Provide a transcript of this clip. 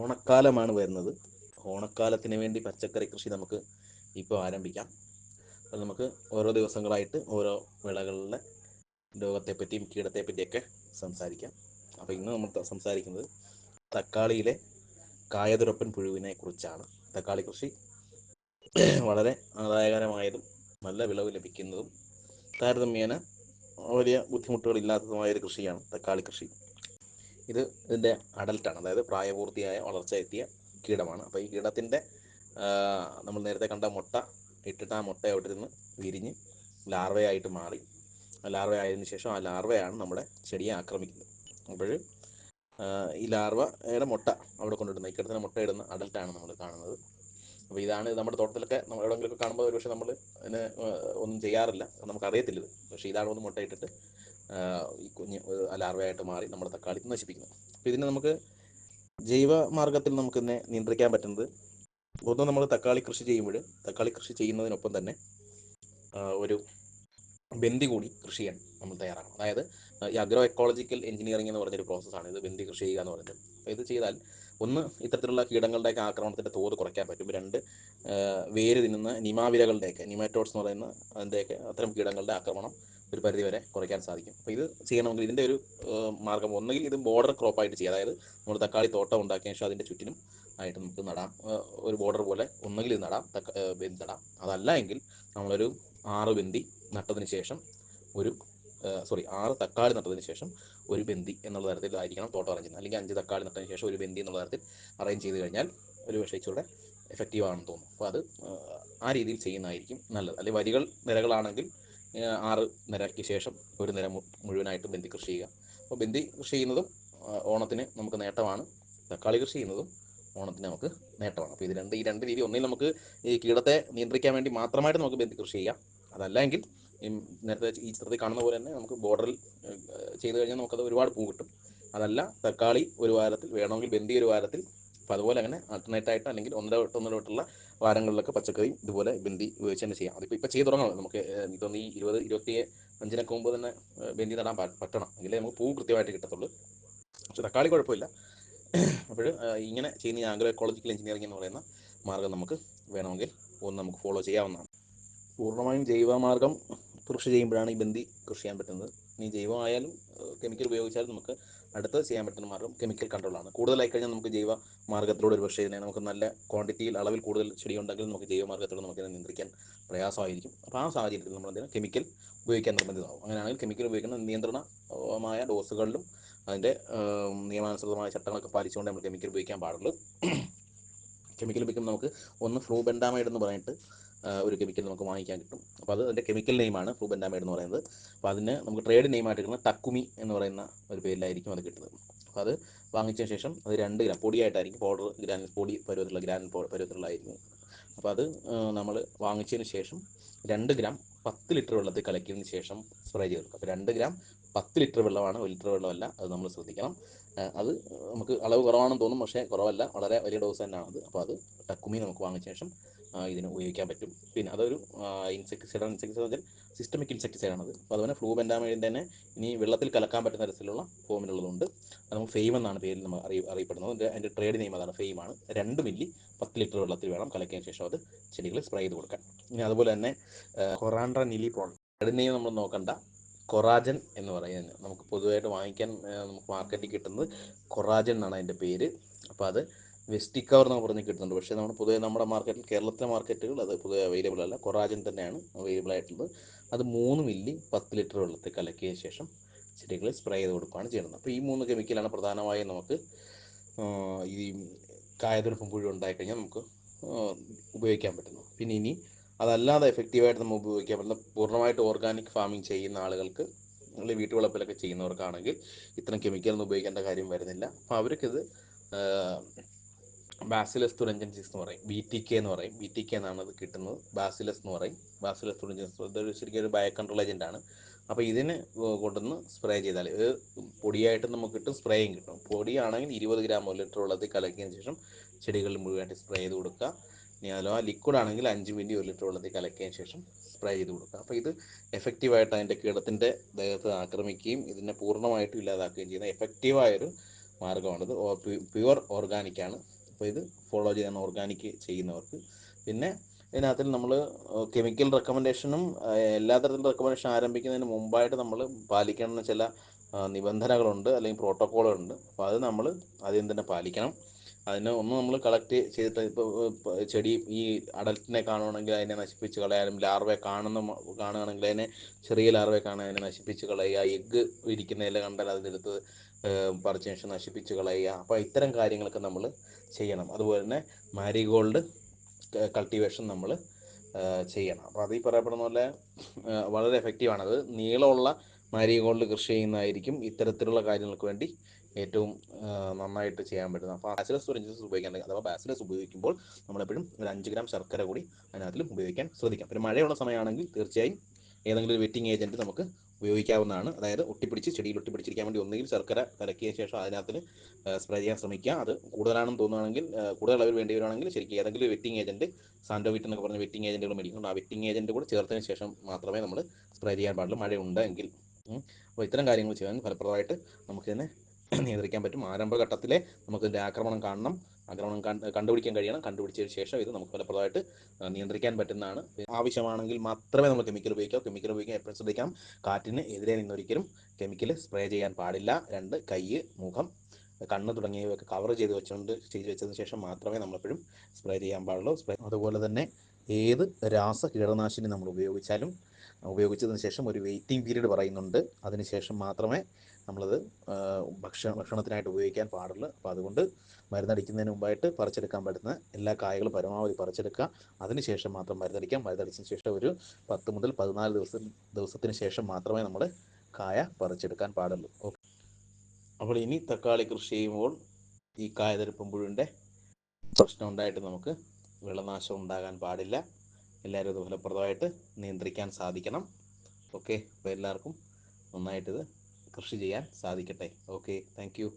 ഓണക്കാലമാണ് വരുന്നത്. ഓണക്കാലത്തിന് വേണ്ടി പച്ചക്കറി കൃഷി നമുക്ക് ഇപ്പോൾ ആരംഭിക്കാം. അപ്പോൾ നമുക്ക് ഓരോ ദിവസങ്ങളായിട്ട് ഓരോ വിളകളിലെ രോഗത്തെപ്പറ്റിയും കീടത്തെപ്പറ്റിയൊക്കെ സംസാരിക്കാം. അപ്പോൾ ഇന്ന് നമ്മൾ സംസാരിക്കുന്നത് തക്കാളിയിലെ കായതുരപ്പൻ പുഴുവിനെ കുറിച്ചാണ്. തക്കാളി കൃഷി വളരെ ആദായകരമായതും നല്ല വിളവ് ലഭിക്കുന്നതും താരതമ്യേന വലിയ ബുദ്ധിമുട്ടുകളില്ലാത്തതുമായൊരു കൃഷിയാണ് തക്കാളി കൃഷി. ഇതിൻ്റെ അഡൽട്ടാണ്, അതായത് പ്രായപൂർത്തിയായ വളർച്ച എത്തിയ കീടമാണ്. അപ്പോൾ ഈ കീടത്തിൻ്റെ നമ്മൾ നേരത്തെ കണ്ട മുട്ട ഇട്ടിട്ട് ആ മുട്ട അവിടെ നിന്ന് വിരിഞ്ഞ് ലാർവയായിട്ട് മാറി. ലാർവ ആയതിനു ശേഷം ആ ലാർവയാണ് നമ്മുടെ ചെടിയെ ആക്രമിക്കുന്നത്. അപ്പോൾ ഈ ലാർവയുടെ മുട്ട അവിടെ കൊണ്ടിടുന്നത്, ഈ കീടത്തിന് മുട്ട ഇടുന്ന അഡൽട്ടാണ് നമ്മൾ കാണുന്നത്. അപ്പോൾ ഇതാണ് നമ്മുടെ തോട്ടത്തിലൊക്കെ നമ്മൾ എവിടെയെങ്കിലുമൊക്കെ കാണുമ്പോൾ ഒരുപക്ഷെ നമ്മൾ അതിന് ഒന്നും ചെയ്യാറില്ല, നമുക്കറിയത്തില്ല ഇത്. പക്ഷേ ഇതാണ് ഒന്ന് മുട്ടയിട്ടിട്ട് ഈ കുഞ്ഞ് ലാർവയായിട്ട് മാറി നമ്മുടെ തക്കാളി നശിപ്പിക്കുന്നത്. അപ്പോൾ ഇതിന് നമുക്ക് ജൈവ മാർഗത്തിൽ നമുക്കിതിനെ നിയന്ത്രിക്കാൻ പറ്റുന്നത്, ഒന്ന് നമ്മൾ തക്കാളി കൃഷി ചെയ്യുന്നതിനൊപ്പം തന്നെ ഒരു ബന്ദി കൂടി കൃഷി ചെയ്യാൻ നമ്മൾ തയ്യാറാണ്. അതായത് ഈ അഗ്രോ എക്കോളജിക്കൽ എഞ്ചിനീയറിംഗ് എന്ന് പറഞ്ഞൊരു പ്രോസസ്സാണ് ഇത് ബന്ദി കൃഷി ചെയ്യുക എന്ന് പറയുന്നത്. അപ്പോൾ ഇത് ചെയ്താൽ ഒന്ന് ഇത്തരത്തിലുള്ള കീടങ്ങളുടെയൊക്കെ ആക്രമണത്തിൻ്റെ തോത് കുറയ്ക്കാൻ പറ്റും. രണ്ട് വേര് തിന്നുന്ന നിമാവിരകളുടെയൊക്കെ, നിമാറ്റോഡ്സ് എന്ന് പറയുന്ന അതിൻ്റെയൊക്കെ അത്തരം കീടങ്ങളുടെ ആക്രമണം ഒരു പരിധി വരെ കുറയ്ക്കാൻ സാധിക്കും. അപ്പോൾ ഇത് ചെയ്യണമെങ്കിൽ ഇതിൻ്റെ ഒരു മാർഗം, ഒന്നുകിൽ ഇത് ബോർഡർ ക്രോപ്പായിട്ട് ചെയ്യുക, അതായത് നമ്മൾ തക്കാളി തോട്ടം ഉണ്ടാക്കിയ ശേഷം അതിൻ്റെ ചുറ്റിനും ആയിട്ട് നമുക്ക് നടാം, ഒരു ബോർഡർ പോലെ ഒന്നുകിൽ ഇത് നടാം, ബന്ദി നടാം. അതല്ല എങ്കിൽ നമ്മളൊരു 6 ബന്ദി നട്ടതിന് ശേഷം 6 തക്കാളി നട്ടതിന് ശേഷം ഒരു ബന്ദി എന്നുള്ള തരത്തിലായിരിക്കണം തോട്ടം അറേഞ്ച് ചെയ്യുന്നത്. അല്ലെങ്കിൽ 5 തക്കാളി നട്ടതിന് ശേഷം ഒരു ബന്ദി എന്നുള്ള തരത്തിൽ അറേഞ്ച് ചെയ്ത് കഴിഞ്ഞാൽ ഒരു പക്ഷേ ഇച്ചിലൂടെ എഫക്റ്റീവ് ആണെന്ന് തോന്നുന്നു. അപ്പോൾ അത് ആ രീതിയിൽ ചെയ്യുന്നതായിരിക്കും നല്ലത്. അല്ലെങ്കിൽ നിരകളാണെങ്കിൽ 6 നിരയ്ക്ക് ശേഷം ഒരു നിര മുഴുവനായിട്ട് ബന്ദി കൃഷി ചെയ്യുക. അപ്പോൾ ബന്ദി കൃഷി ചെയ്യുന്നതും ഓണത്തിന് നമുക്ക് നേട്ടമാണ്, തക്കാളി കൃഷി ചെയ്യുന്നതും ഓണത്തിന് നമുക്ക് നേട്ടമാണ്. അപ്പോൾ ഈ രണ്ട് രീതി, ഒന്നിൽ നമുക്ക് ഈ കീടത്തെ നിയന്ത്രിക്കാൻ വേണ്ടി മാത്രമായിട്ട് നമുക്ക് ബന്ദി കൃഷി ചെയ്യാം. അതല്ലെങ്കിൽ നേരത്തെ ഈ ചിത്രത്തിൽ കാണുന്ന പോലെ തന്നെ നമുക്ക് ബോർഡറിൽ ചെയ്ത് കഴിഞ്ഞാൽ നമുക്കത് ഒരുപാട് പൂ കിട്ടും. അതല്ല തക്കാളി ഒരു വാരത്തിൽ വേണമെങ്കിൽ ബന്ദി ഒരു വാരത്തിൽ, അപ്പോൾ അതുപോലെ അങ്ങനെ ആൾട്ടർനേറ്റായിട്ട് അല്ലെങ്കിൽ ഒന്നര വാരങ്ങളിലൊക്കെ പച്ചക്കറി ഇതുപോലെ ബന്ദി ഉപയോഗിച്ച് തന്നെ ചെയ്യാം. അതിപ്പോൾ ചെയ്ത് തുടങ്ങണം. നമുക്ക് ഇതൊന്ന് ഈ 20-25 മുമ്പ് തന്നെ ബന്ദി നടാൻ പറ്റണം, എങ്കിലേ നമുക്ക് പൂ കൃത്യമായിട്ട് കിട്ടത്തുള്ളൂ. പക്ഷെ തക്കാളി കുഴപ്പമില്ല. അപ്പോൾ ഇങ്ങനെ ചെയ്യുന്ന ആഗ്രോ എക്കോളജിക്കൽ എഞ്ചിനീയറിംഗ് എന്ന് പറയുന്ന മാർഗം നമുക്ക് വേണമെങ്കിൽ നമുക്ക് ഫോളോ ചെയ്യാവുന്നതാണ്. പൂർണ്ണമായും ജൈവമാർഗം കൃഷി ചെയ്യുമ്പോഴാണ് ഈ ബന്ദി കൃഷി ചെയ്യാൻ പറ്റുന്നത്. ഇനി ജൈവമായാലും കെമിക്കൽ ഉപയോഗിച്ചാലും നമുക്ക് അടുത്ത് ചെയ്യാൻ പറ്റുന്ന മാർഗം കെമിക്കൽ കൺട്രോളാണ്. കൂടുതലായി കഴിഞ്ഞാൽ നമുക്ക് ജൈവ മാർഗത്തിലൂടെ ഒരു പക്ഷേ ഇതിനെ നമുക്ക് നല്ല ക്വാണ്ടിറ്റിയിൽ അളവിൽ കൂടുതൽ ചെടി ഉണ്ടെങ്കിൽ നമുക്ക് ജൈവ മാർഗത്തിലൂടെ നമുക്കിതിനെ നിയന്ത്രിക്കാൻ പ്രയാസമായിരിക്കും. അപ്പോൾ ആ സാഹചര്യത്തിൽ നമ്മൾ അതിന് കെമിക്കൽ ഉപയോഗിക്കാൻ നിർബന്ധിതമാകും. അങ്ങനെയാണെങ്കിൽ കെമിക്കൽ ഉപയോഗിക്കുന്ന നിയന്ത്രണമായ ഡോസുകളിലും അതിൻ്റെ നിയമാനുസൃതമായ ചട്ടങ്ങളൊക്കെ പാലിച്ചുകൊണ്ട് നമ്മൾ കെമിക്കൽ ഉപയോഗിക്കാൻ പാടുള്ളൂ. കെമിക്കൽ ഉപയോഗിക്കുമ്പോൾ നമുക്ക് ഒന്ന് ഫ്ലൂബെൻഡാമൈഡ് എന്ന് പറഞ്ഞിട്ട് ഒരു കെമിക്കൽ നമുക്ക് വാങ്ങിക്കാൻ കിട്ടും. അപ്പോൾ അതിൻ്റെ കെമിക്കൽ നെയിമാണ് ഫ്ലൂബെൻഡാമൈഡ് എന്ന് പറയുന്നത്. അപ്പോൾ അതിന് നമുക്ക് ട്രേഡ് നെയിമായിട്ട് കിട്ടുന്നത് ടക്കുമി എന്ന് പറയുന്ന ഒരു പേരിലായിരിക്കും അത് കിട്ടുന്നത്. അപ്പോൾ അത് വാങ്ങിച്ച ശേഷം അത് 2 ഗ്രാം പൊടിയായിട്ടായിരിക്കും, പൊടി പരുവത്തിലുള്ളതായിരിക്കും. അപ്പോൾ അത് നമ്മൾ വാങ്ങിച്ചതിന് ശേഷം 2 ഗ്രാം 10 ലിറ്റർ വെള്ളത്തിൽ കലക്കിയതിന് ശേഷം സ്പ്രേ ചെയ്ത് കൊടുക്കുക. അപ്പോൾ 2 ഗ്രാം 10 ലിറ്റർ വെള്ളമാണ്, 1 ലിറ്റർ വെള്ളമല്ല. അത് നമ്മൾ ശ്രദ്ധിക്കണം. അത് നമുക്ക് അളവ് കുറവാണെന്ന് തോന്നും, പക്ഷേ കുറവല്ല, വളരെ വലിയ ഡോസ് തന്നെയാണത്. അപ്പോൾ അത് ടക്കുമി നമുക്ക് വാങ്ങിച്ച ശേഷം ഇതിന് ഉപയോഗിക്കാൻ പറ്റും. പിന്നെ അതൊരു ഇൻസെക്ടിസൈഡ് വെച്ചാൽ സിസ്റ്റമിക് ഇൻസെക്ടിസൈഡാണത്. അപ്പോൾ അതുപോലെ ഫ്ലൂബെൻഡാമൈഡിൻ്റെ തന്നെ ഇനി വെള്ളത്തിൽ കലക്കാൻ പറ്റുന്ന തരത്തിലുള്ള ഫോമിലുള്ളതുണ്ട്. അത് നമുക്ക് ഫെയിം എന്നാണ് പേരിൽ നമ്മൾ അറിയപ്പെടുന്നത്. അതിൻ്റെ ട്രേഡ് നെയിം അതാണ്, ഫെയിമാണ്. 2 മില്ലി 10 ലിറ്റർ വെള്ളത്തിൽ വേണം കലക്കിയതിന് ശേഷം അത് ചെടികൾ സ്പ്രേ ചെയ്ത് കൊടുക്കാൻ. ഇനി അതുപോലെ തന്നെ കൊറാൻഡ്ര നിലിപ്രോൺ, ട്രേഡ് നെയിം നമ്മൾ നോക്കണ്ട, കൊറാജൻ എന്ന് പറയുന്നത് നമുക്ക് പൊതുവായിട്ട് വാങ്ങിക്കാൻ നമുക്ക് മാർക്കറ്റിൽ കിട്ടുന്നത് കൊറാജൻ എന്നാണ് അതിൻ്റെ പേര്. അപ്പോൾ അത് വെസ്റ്റിക്കവർ എന്ന് പറഞ്ഞ് കിട്ടുന്നുണ്ട്. പക്ഷേ പൊതുവെ നമ്മുടെ മാർക്കറ്റിൽ, കേരളത്തിലെ മാർക്കറ്റുകൾ അത് പൊതുവെ അവൈലബിൾ അല്ല. കൊറാജൻ തന്നെയാണ് അവൈലബിൾ ആയിട്ടുള്ളത്. അത് 3 മില്ലി 10 ലിറ്റർ വെള്ളത്തിൽ കലക്കിയ ശേഷം ചെടികൾ സ്പ്രേ ചെയ്ത് കൊടുക്കുകയാണ് ചെയ്യുന്നത്. അപ്പോൾ ഈ 3 കെമിക്കലാണ് പ്രധാനമായും നമുക്ക് ഈ കായതുരപ്പൻ പുഴു ഉണ്ടായിക്കഴിഞ്ഞാൽ നമുക്ക് ഉപയോഗിക്കാൻ പറ്റുന്നത്. പിന്നെ ഇനി അതല്ലാതെ എഫക്റ്റീവായിട്ട് നമ്മൾ ഉപയോഗിക്കാൻ പറ്റുന്ന, പൂർണ്ണമായിട്ട് ഓർഗാനിക് ഫാമിംഗ് ചെയ്യുന്ന ആളുകൾക്ക്, അല്ലെങ്കിൽ വീട്ടുവളപ്പിലൊക്കെ ചെയ്യുന്നവർക്കാണെങ്കിൽ ഇത്തരം കെമിക്കലൊന്നും ഉപയോഗിക്കേണ്ട കാര്യം വരുന്നില്ല. അപ്പോൾ അവർക്കിത് ബാസിലസ് തുരഞ്ചൻസിസ് എന്ന് പറയും, BTK എന്ന് പറയും. BTK എന്നാണ് അത് കിട്ടുന്നത്. ബാസിലസ് എന്ന് പറയും, ബാസിലസ് തുരഞ്ചൻസിസ്. ഇതൊരു ശരിക്കും ഒരു ബയോ കൺട്രോൾ ഏജൻറ്റാണ്. അപ്പോൾ ഇതിന് കൊണ്ടുവന്ന് സ്പ്രേ ചെയ്താൽ ഇത് പൊടിയായിട്ട് നമുക്ക് കിട്ടും, സ്പ്രേയും കിട്ടും. പൊടിയാണെങ്കിൽ 20 ഗ്രാം 1 ലിറ്റർ വെള്ളത്തിൽ കലക്കിയതിന് ശേഷം ചെടികളിൽ മുഴുവനായിട്ട് സ്പ്രേ ചെയ്ത് കൊടുക്കുക. ഇനി അഥവാ ലിക്വിഡ് ആണെങ്കിൽ 5 മില്ലി 1 ലിറ്റർ വെള്ളത്തിൽ കലക്കിയതിന് ശേഷം സ്പ്രേ ചെയ്ത് കൊടുക്കുക. അപ്പോൾ ഇത് എഫക്റ്റീവായിട്ട് അതിൻ്റെ കീടത്തിൻ്റെ ദേഹത്ത് ആക്രമിക്കുകയും ഇതിനെ പൂർണ്ണമായിട്ടും ഇല്ലാതാക്കുകയും ചെയ്യുന്ന എഫക്റ്റീവായൊരു മാർഗ്ഗമാണിത്. പ്യുവർ ഓർഗാനിക്കാണ്. അപ്പോൾ ഇത് ഫോളോ ചെയ്യാൻ ഓർഗാനിക് ചെയ്യുന്നവർക്ക്. പിന്നെ ഇതിനകത്തിൽ നമ്മൾ കെമിക്കൽ റെക്കമെൻഡേഷനും എല്ലാ തരത്തിലുള്ള റെക്കമെൻഡേഷൻ ആരംഭിക്കുന്നതിന് മുമ്പായിട്ട് നമ്മൾ പാലിക്കേണ്ട ചില നിബന്ധനകളുണ്ട്, അല്ലെങ്കിൽ പ്രോട്ടോക്കോളുകളുണ്ട്. അപ്പോൾ അത് നമ്മൾ ആദ്യം തന്നെ പാലിക്കണം. അതിന് ഒന്ന് നമ്മൾ കളക്ട് ചെയ്തിട്ട് ഇപ്പോൾ ചെടി ഈ അഡൽറ്റിനെ കാണുകയാണെങ്കിൽ അതിനെ നശിപ്പിച്ച് കളയാനും, ലാർവയെ കാണുകയാണെങ്കിൽ അതിനെ ചെറിയ ലാർവയെ കാണാൻ അതിനെ നശിപ്പിച്ച് കളയുക, എഗ്ഗ് ഇരിക്കുന്ന ഇല കണ്ടാൽ അതിനെടുത്ത് പറിച്ചതിന് ശേഷം നശിപ്പിച്ച് കളയുക. അപ്പോൾ ഇത്തരം കാര്യങ്ങളൊക്കെ നമ്മൾ ചെയ്യണം. അതുപോലെ തന്നെ മാരിഗോൾഡ് കൾട്ടിവേഷൻ നമ്മൾ ചെയ്യണം. അപ്പോൾ അത് ഈ പറയപ്പെടുന്ന പോലെ വളരെ എഫക്റ്റീവാണ്. അത് നീളമുള്ള മാരിഗോൾഡ് കൃഷി ചെയ്യുന്നതായിരിക്കും ഇത്തരത്തിലുള്ള കാര്യങ്ങൾക്ക് വേണ്ടി ഏറ്റവും നന്നായിട്ട് ചെയ്യാൻ പറ്റുന്നത്. അപ്പോൾ ബാസിലസ് തുറിഞ്ചിൻസിസ് ഉപയോഗിക്കാൻ, അഥവാ ബാസിലസ് ഉപയോഗിക്കുമ്പോൾ നമ്മളെപ്പോഴും ഒരു 5 ഗ്രാം ശർക്കര കൂടി അതിനകത്തിൽ ഉപയോഗിക്കാൻ ശ്രദ്ധിക്കാം. പിന്നെ മഴയുള്ള സമയമാണെങ്കിൽ തീർച്ചയായും ഏതെങ്കിലും ഒരു വെറ്റിംഗ് ഏജൻറ്റ് നമുക്ക് ഉപയോഗിക്കാവുന്നതാണ്. അതായത് ചെടിയിൽ ഒട്ടിപ്പിടിച്ചിരിക്കാൻ വേണ്ടി ഒന്നുകിൽ ശർക്കര കലക്കിയ ശേഷം അതിനകത്ത് സ്പ്രേ ചെയ്യാൻ ശ്രമിക്കുക. അത് കൂടുതലാണെന്ന് തോന്നുകയാണെങ്കിൽ, കൂടുതൽ അളവിൽ വേണ്ടി വരുവാണെങ്കിൽ ശരിക്കും ഏതെങ്കിലും ഒരു വെറ്റിംഗ് ഏജൻറ്റ്, സാൻഡോവിറ്റ് എന്നൊക്കെ പറഞ്ഞ വെറ്റിംഗ് ഏജൻറ്റുകൾ മേടിക്കുന്നുണ്ട്. ആ വെറ്റിംഗ് ഏജൻറ്റ് കൂടെ ചേർത്തതിന് ശേഷം മാത്രമേ നമ്മൾ സ്പ്രേ ചെയ്യാൻ പാടുള്ളൂ, മഴയുണ്ട് എങ്കിൽ. അപ്പോൾ ഇത്തരം കാര്യങ്ങൾ ചെയ്യാൻ ഫലപ്രദമായിട്ട് നമുക്കിതിനെ നിയന്ത്രിക്കാൻ പറ്റും. ആരംഭഘട്ടത്തിലെ നമുക്ക് ഇതിൻ്റെ ആക്രമണം കണ്ടുപിടിക്കാൻ കഴിയണം. കണ്ടുപിടിച്ചതിന് ശേഷം ഇത് നമുക്ക് ഫലപ്രദമായിട്ട് നിയന്ത്രിക്കാൻ പറ്റുന്നതാണ്. ആവശ്യമാണെങ്കിൽ മാത്രമേ നമ്മൾ കെമിക്കൽ ഉപയോഗിക്കാം. കെമിക്കൽ ഉപയോഗിക്കാൻ എപ്പോഴും ശ്രദ്ധിക്കണം. കാറ്റിന് എതിരെ നിന്നൊരിക്കലും കെമിക്കൽ സ്പ്രേ ചെയ്യാൻ പാടില്ല. 2 കൈ, മുഖം, കണ്ണ് തുടങ്ങിയവയൊക്കെ കവർ ചെയ്ത് വെച്ചതിന് ശേഷം മാത്രമേ നമ്മളെപ്പോഴും സ്പ്രേ ചെയ്യാൻ പാടുള്ളൂ. അതുപോലെ തന്നെ ഏത് രാസ കീടനാശിനി നമ്മൾ ഉപയോഗിച്ചതിന് ശേഷം ഒരു വെയിറ്റിംഗ് പീരീഡ് പറയുന്നുണ്ട്. അതിനുശേഷം മാത്രമേ നമ്മളത് ഭക്ഷണത്തിനായിട്ട് ഉപയോഗിക്കാൻ പാടുള്ളൂ. അപ്പോൾ അതുകൊണ്ട് മരുന്നടിക്കുന്നതിന് മുമ്പായിട്ട് പറിച്ചെടുക്കാൻ പറ്റുന്ന എല്ലാ കായകളും പരമാവധി പറിച്ചെടുക്കുക. അതിനുശേഷം മാത്രം മരുന്നടിക്കാം. മരുന്നടിച്ചതിന് ശേഷം ഒരു 10 മുതൽ 14 ദിവസത്തിന് ശേഷം മാത്രമേ നമ്മൾ കായ പറിച്ചെടുക്കാൻ പാടുള്ളൂ. ഓക്കെ. അപ്പോൾ ഇനി തക്കാളി കൃഷി ചെയ്യുമ്പോൾ ഈ കായതരിപ്പം പുഴുവിൻ്റെ പ്രശ്നം ഉണ്ടായിട്ട് നമുക്ക് വിളനാശം ഉണ്ടാകാൻ പാടില്ല. എല്ലാവരും ഇത് ഫലപ്രദമായിട്ട് നിയന്ത്രിക്കാൻ സാധിക്കണം. ഓക്കെ. അപ്പോൾ എല്ലാവർക്കും നന്നായിട്ടിത് കൃഷി ചെയ്യാൻ സാധിക്കട്ടെ. Okay, thank you.